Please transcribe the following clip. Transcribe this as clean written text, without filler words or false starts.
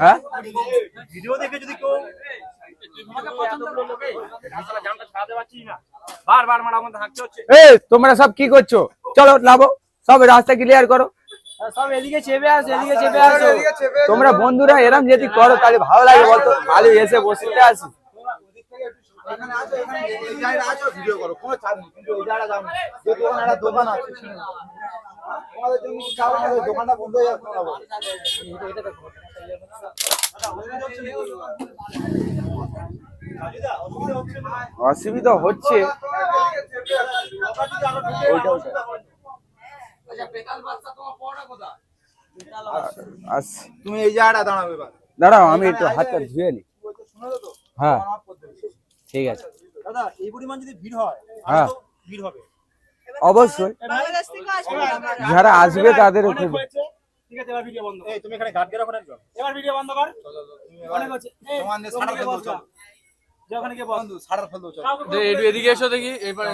হ্যাঁ ভিডিও দেখে যদি কেউ বারবার মারা আমাদের হাঁকতে হচ্ছে। এই তোমরা সব কি করছো? চলো লাভো, সব রাস্তা ক্লিয়ার করো। সব এদিকে চেপে আসো, এদিকে চেপে আসো। তোমরা বন্ধুরা এরম যদি করো তাহলে ভালো লাগে বলতো? খালি এসে বসতে আসি। এখানে আসো, এখানে এই জায়গায় আসো, ভিডিও করো, কোনো চাপ নেই, কিন্তু এই জায়গায় যাও না। যেহেতু ওখানে একটা দোকান আছে, তোমাদের জন্য কি চাও না? দোকানটা বন্ধ হয়ে যাবে না। অসুবিধা হচ্ছে তুমি এই জায়গাটা দাঁড়াবে। এবার দাঁড়াও, আমি একটু হাতটা ধুয়ে নি। হ্যাঁ ঠিক আছে দাদা, এই পরিমাণ যদি ভিড় হয়, হ্যাঁ তো ভিড় হবে অবশ্যই, যারা আসবে তাদের খুব। ঠিক আছে, এবার ভিডিও বন্ধ। এই তুমি এখানে গার্ড গেরা করে একজন, এবার ভিডিও বন্ধ কর। অনেক হচ্ছে, তোমার নে সাড়া ফেল দাও, চলো যে ওখানে গিয়ে বন্ধু সাড়া ফেল দাও, চলো এদিকে এসো দেখি, এইবার